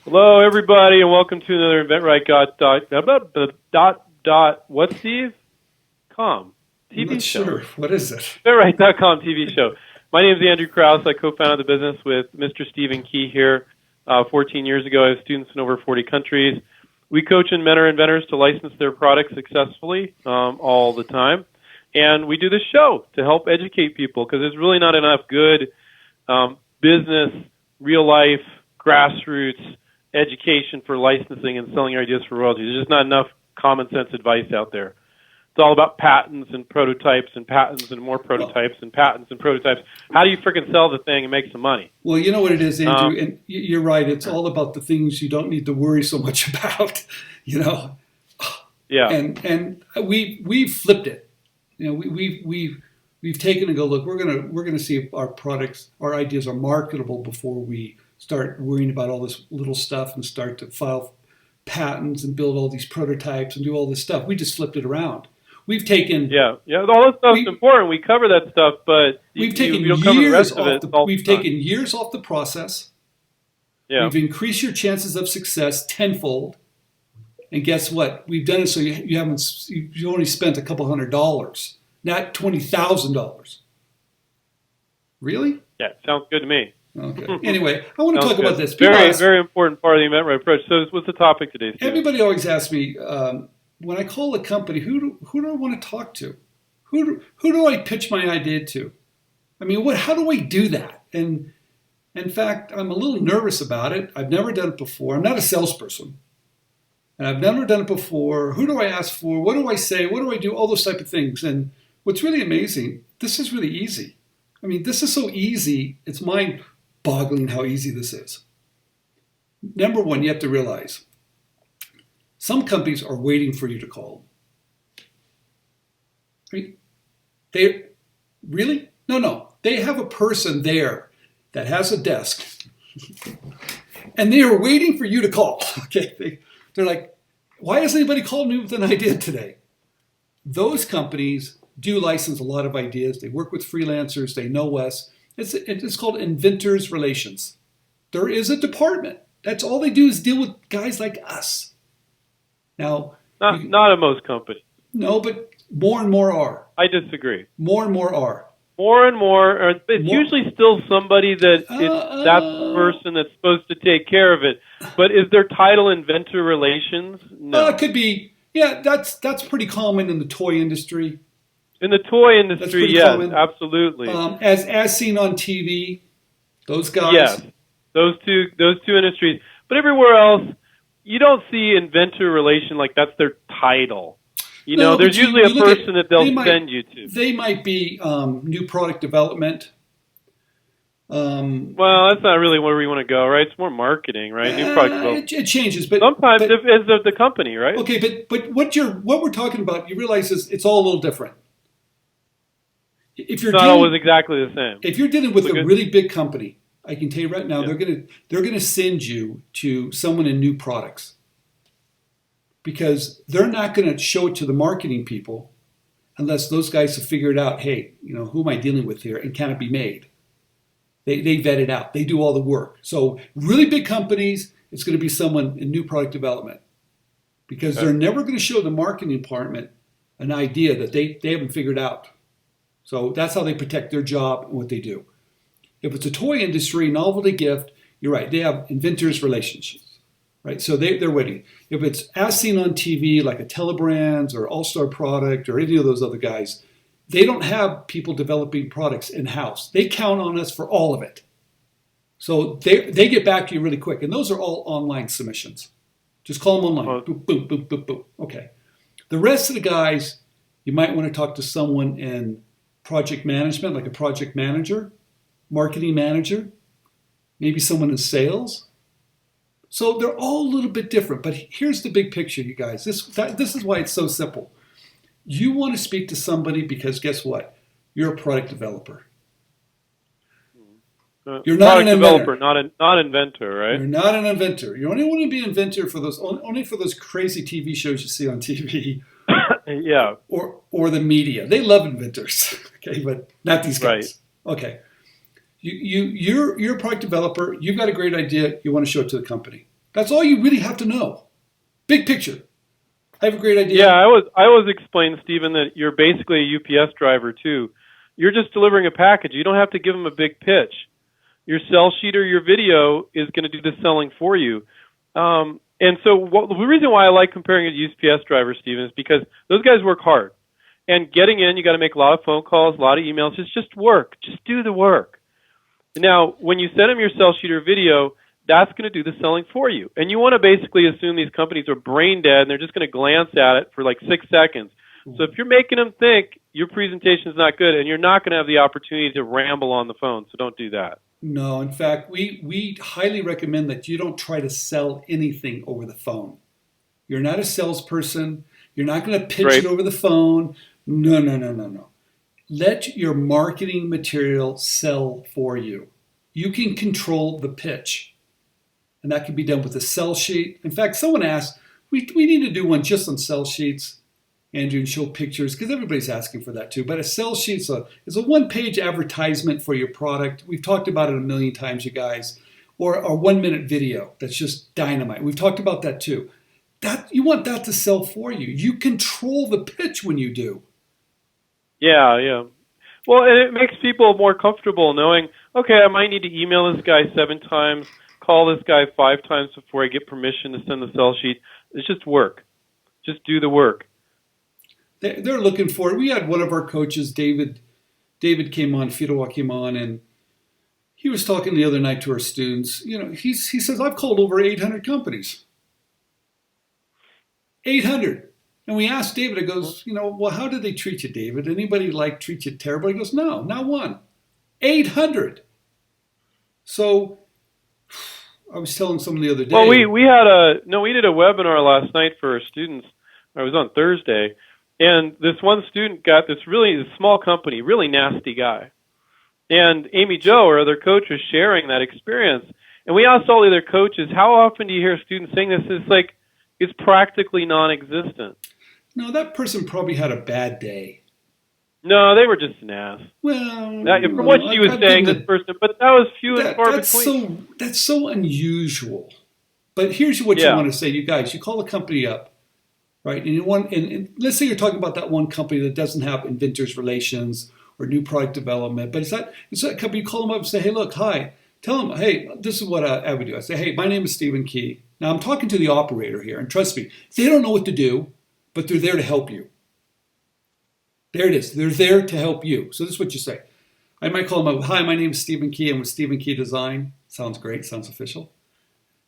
Hello, everybody, and welcome to another inventRight what, Steve? I'm TV not show. sure. What is it? inventRight.com TV show. My name is Andrew Krauss. I co-founded the business with Mr. Stephen Key here 14 years ago. I have students in over 40 countries. We coach and mentor inventors to license their products successfully all the time. And we do this show to help educate people because there's really not enough good business, real-life, grassroots education for licensing and selling your ideas for royalties. There's just not enough common sense advice out there. It's all about patents and prototypes and patents and more prototypes and patents and prototypes. How do you freaking sell the thing and make some money? Well, you know what it is, Andrew, and you're right. It's all about the things you don't need to worry so much about, you know. Yeah. And we've flipped it. You know, we've taken and go, look, we're gonna see if our products, our ideas are marketable before we start worrying about all this little stuff and start to file patents and build all these prototypes and do all this stuff. We just flipped it around. We've taken all this stuff's important. We cover that stuff, but we've taken you don't cover the rest of it. We've taken years off the process. Yeah. We've increased your chances of success tenfold. And guess what? We've done it so you only spent a couple $100, not $20,000. Really? Yeah, sounds good to me. Okay. Anyway, I want to talk about this. Very important part of the inventRight approach. So, what's the topic today, Steve? Everybody always asks me when I call a company, who do I want to talk to? Who do I pitch my idea to? I mean, how do I do that? And in fact, I'm a little nervous about it. I've never done it before. I'm not a salesperson. And I've never done it before. Who do I ask for? What do I say? What do I do? All those type of things. And what's really amazing, this is really easy. I mean, this is so easy. It's mind-boggling how easy this is. Number one, you have to realize some companies are waiting for you to call them. I mean, they really? No. They have a person there that has a desk, and they are waiting for you to call. Okay, they're like, why has anybody called me with an idea today? Those companies do license a lot of ideas. They work with freelancers. They know us. It's called inventors relations. There is a department. That's all they do is deal with guys like us. Now, not at most companies. No, but more and more are. I disagree. More and more are. More and more. It's usually still somebody that's the person that's supposed to take care of it. But is their title inventor relations? No. It could be. Yeah, that's pretty common in the toy industry. In the toy industry, yes, common. Absolutely. As seen on TV, those guys. Yes, those two industries. But everywhere else, you don't see inventor relation like that's their title. You know, there's usually a person that they'll send you to. They might be new product development. Well, that's not really where we want to go, right? It's more marketing, right? New product development. It changes, but sometimes it depends on the company, right? Okay, but what we're talking about, you realize it's all a little different. It's not always exactly the same. If you're dealing with a really big company, I can tell you right now, they're gonna send you to someone in new products, because they're not going to show it to the marketing people unless those guys have figured out, hey, you know, who am I dealing with here, and can it be made? They vet it out. They do all the work. So really big companies, it's going to be someone in new product development, because they're never going to show the marketing department an idea that they haven't figured out. So that's how they protect their job and what they do. If it's a toy industry, novelty gift, you're right. They have inventors relationships, right? So they're waiting. If it's as seen on TV, like a Telebrands or All-Star Product or any of those other guys, they don't have people developing products in-house. They count on us for all of it. So they get back to you really quick. And those are all online submissions. Just call them online. Boop, boop, boop, boop, boop. Okay. The rest of the guys, you might want to talk to someone in project management, like a project manager, marketing manager, maybe someone in sales. So they're all a little bit different. But here's the big picture, you guys. This is why it's so simple. You want to speak to somebody because guess what? You're a product developer. You're not an developer, not inventor, right? You're not an inventor. You only want to be an inventor for those crazy TV shows you see on TV. Yeah. Or the media. They love inventors. Okay, but not these guys. Right. Okay. You're a product developer. You've got a great idea. You want to show it to the company. That's all you really have to know. Big picture. I have a great idea. Yeah, I was explaining, Stephen, that you're basically a UPS driver too. You're just delivering a package. You don't have to give them a big pitch. Your sell sheet or your video is going to do the selling for you. And so the reason why I like comparing it to UPS drivers, Stephen, is because those guys work hard. And getting in, you got to make a lot of phone calls, a lot of emails. It's just work. Just do the work. Now, when you send them your sell sheet or video, that's going to do the selling for you. And you want to basically assume these companies are brain dead and they're just going to glance at it for like 6 seconds. So if you're making them think, your presentation is not good, and you're not going to have the opportunity to ramble on the phone. So don't do that. No, in fact, we highly recommend that you don't try to sell anything over the phone. You're not a salesperson. You're not going to pitch it over the phone. No. Let your marketing material sell for you. You can control the pitch. And that can be done with a sell sheet. In fact, someone asked, we need to do one just on sell sheets, Andrew, and show pictures, because everybody's asking for that too. But a sell sheet is a one-page advertisement for your product. We've talked about it a million times, you guys. Or a 1-minute video that's just dynamite. We've talked about that too. You want that to sell for you. You control the pitch when you do. Yeah. Well, and it makes people more comfortable knowing, okay, I might need to email this guy 7 times, call this guy 5 times before I get permission to send the sell sheet. It's just work. Just do the work. They're looking for it. We had one of our coaches, David came on, Fidowa came on, and he was talking the other night to our students. He says, I've called over 800 companies. 800. And we asked David, it goes, well, how did they treat you, David? Anybody treat you terribly? He goes, no, not one. 800. So I was telling someone the other day. Well, we did a webinar last night for our students. It was on Thursday. And this one student got this small company, really nasty guy. And Amy Jo, our other coach, was sharing that experience. And we asked all the other coaches, how often do you hear students saying this? It's practically non-existent. No, that person probably had a bad day. No, they were just an ass. Well, from what she was saying, this person, but that was few and far between. That's so unusual. But here's what you want to say, you guys. You call a company up, right? And let's say you're talking about that one company that doesn't have inventors relations or new product development, but it's that company. You call them up and say, hey, look, hi. Tell them, hey, this is what I would do. I say, hey, my name is Stephen Key. Now, I'm talking to the operator here, and trust me, they don't know what to do, but they're there to help you. There it is. They're there to help you. So this is what you say. I might call them up, hi, my name is Stephen Key. I'm with Stephen Key Design. Sounds great. Sounds official.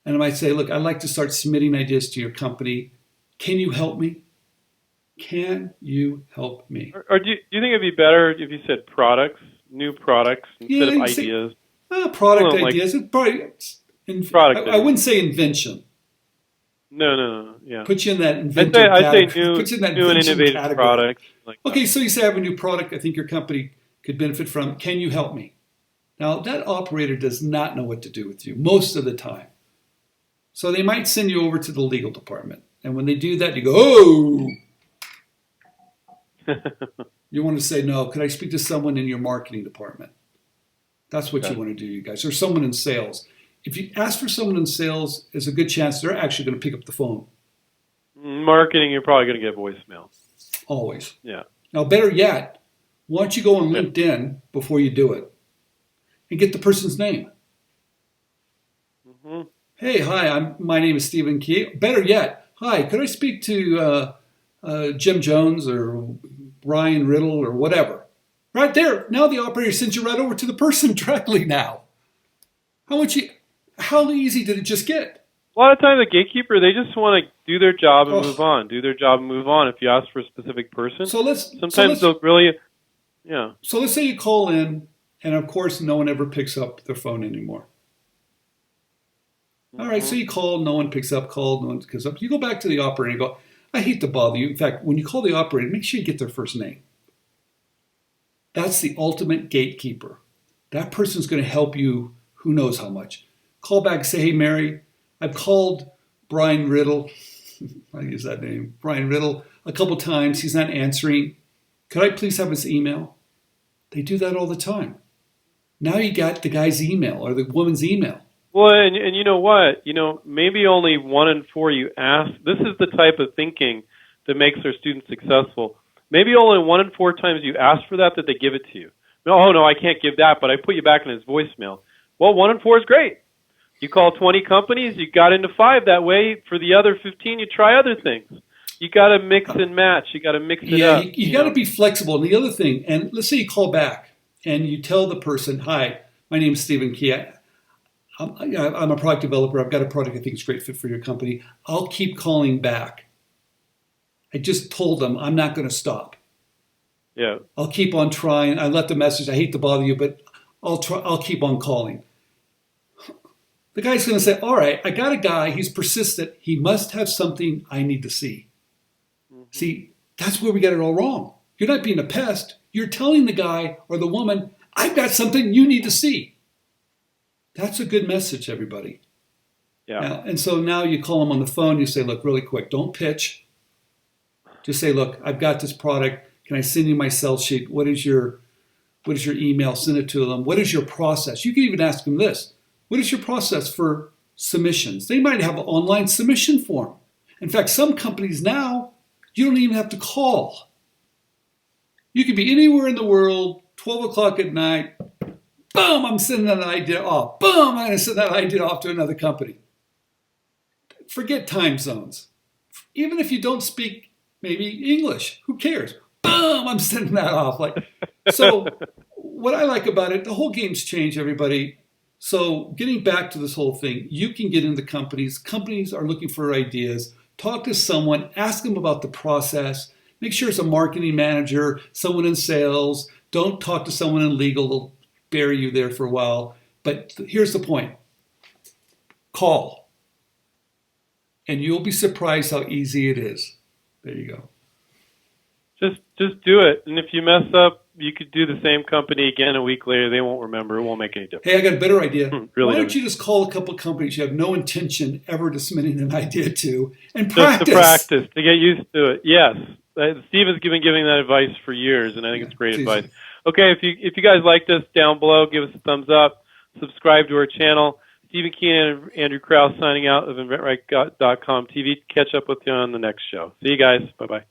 And I might say, look, I'd like to start submitting ideas to your company. Can you help me? Can you help me? Or do you think it'd be better if you said new products, instead of ideas? Product ideas. I wouldn't say invention. No. Yeah. Put you in that inventor I'd say new and innovative category. Products. Okay, so you say I have a new product I think your company could benefit from. Can you help me? Now, that operator does not know what to do with you most of the time. So they might send you over to the legal department. And when they do that, you go, oh! You want to say, no, could I speak to someone in your marketing department? That's what you want to do, you guys. Or someone in sales. If you ask for someone in sales, there's a good chance they're actually going to pick up the phone. Marketing, you're probably going to get voicemail. Always. Yeah. Now, better yet, why don't you go on LinkedIn before you do it and get the person's name? Mm-hmm. Hey, hi, my name is Stephen Key. Better yet, hi, could I speak to Jim Jones or Brian Riddle or whatever? Right there. Now the operator sends you right over to the person directly now. How easy did it just get? A lot of times the gatekeeper, they just want to do their job and move on. Do their job and move on. If you ask for a specific person, sometimes they'll really, yeah. So let's say you call in, and of course no one ever picks up their phone anymore. All right, so you call, no one picks up, no one picks up. You go back to the operator and go, I hate to bother you. In fact, when you call the operator, make sure you get their first name. That's the ultimate gatekeeper. That person's going to help you who knows how much. Call back and say, hey, Mary, I've called Brian Riddle. I use that name, Brian Riddle, a couple times. He's not answering. Could I please have his email? They do that all the time. Now you got the guy's email or the woman's email. Well, and you know what? Maybe only 1 in 4 you ask. This is the type of thinking that makes our students successful. Maybe only 1 in 4 times you ask for that they give it to you. No, oh no, I can't give that, but I put you back in his voicemail. Well, 1 in 4 is great. You call 20 companies, you got into 5 that way. For the other 15, you try other things. You got to mix and match. You got to mix it up. You got to be flexible. And the other thing, and let's say you call back and you tell the person, "Hi, my name is Stephen Key. I'm a product developer. I've got a product I think is a great fit for your company. I'll keep calling back. I just told them I'm not going to stop. Yeah. I'll keep on trying. I left a message. I hate to bother you, but I'll keep on calling." The guy's going to say, "All right, I got a guy. He's persistent. He must have something I need to see." Mm-hmm. See, that's where we get it all wrong. You're not being a pest. You're telling the guy or the woman, "I've got something you need to see." That's a good message, everybody. Yeah. And so now you call them on the phone. You say, "Look, really quick, don't pitch. Just say, look, I've got this product. Can I send you my sell sheet? What is your email? Send it to them. What is your process?" You can even ask them this. What is your process for submissions? They might have an online submission form. In fact, some companies now, you don't even have to call. You could be anywhere in the world, 12 o'clock at night, boom, I'm sending that idea off. Boom, I'm going to send that idea off to another company. Forget time zones. Even if you don't speak maybe English, who cares? Boom, I'm sending that off. So what I like about it, the whole game's changed, everybody. So getting back to this whole thing, you can get into companies. Companies are looking for ideas. Talk to someone, ask them about the process. Make sure it's a marketing manager, someone in sales. Don't talk to someone in legal. They'll bury you there for a while. But here's the point. Call. And you'll be surprised how easy it is. There you go. Just do it. And if you mess up, you could do the same company again a week later. They won't remember. It won't make any difference. Hey, I got a better idea. Really Why don't you just call a couple of companies you have no intention ever to submitting an idea to and practice? Just to practice, to get used to it. Yes. Steve has been giving that advice for years, and I think it's great advice. Okay, if you guys liked us, down below, give us a thumbs up. Subscribe to our channel. Stephen Key and Andrew Krauss signing out of inventRight.com TV. Catch up with you on the next show. See you guys. Bye-bye.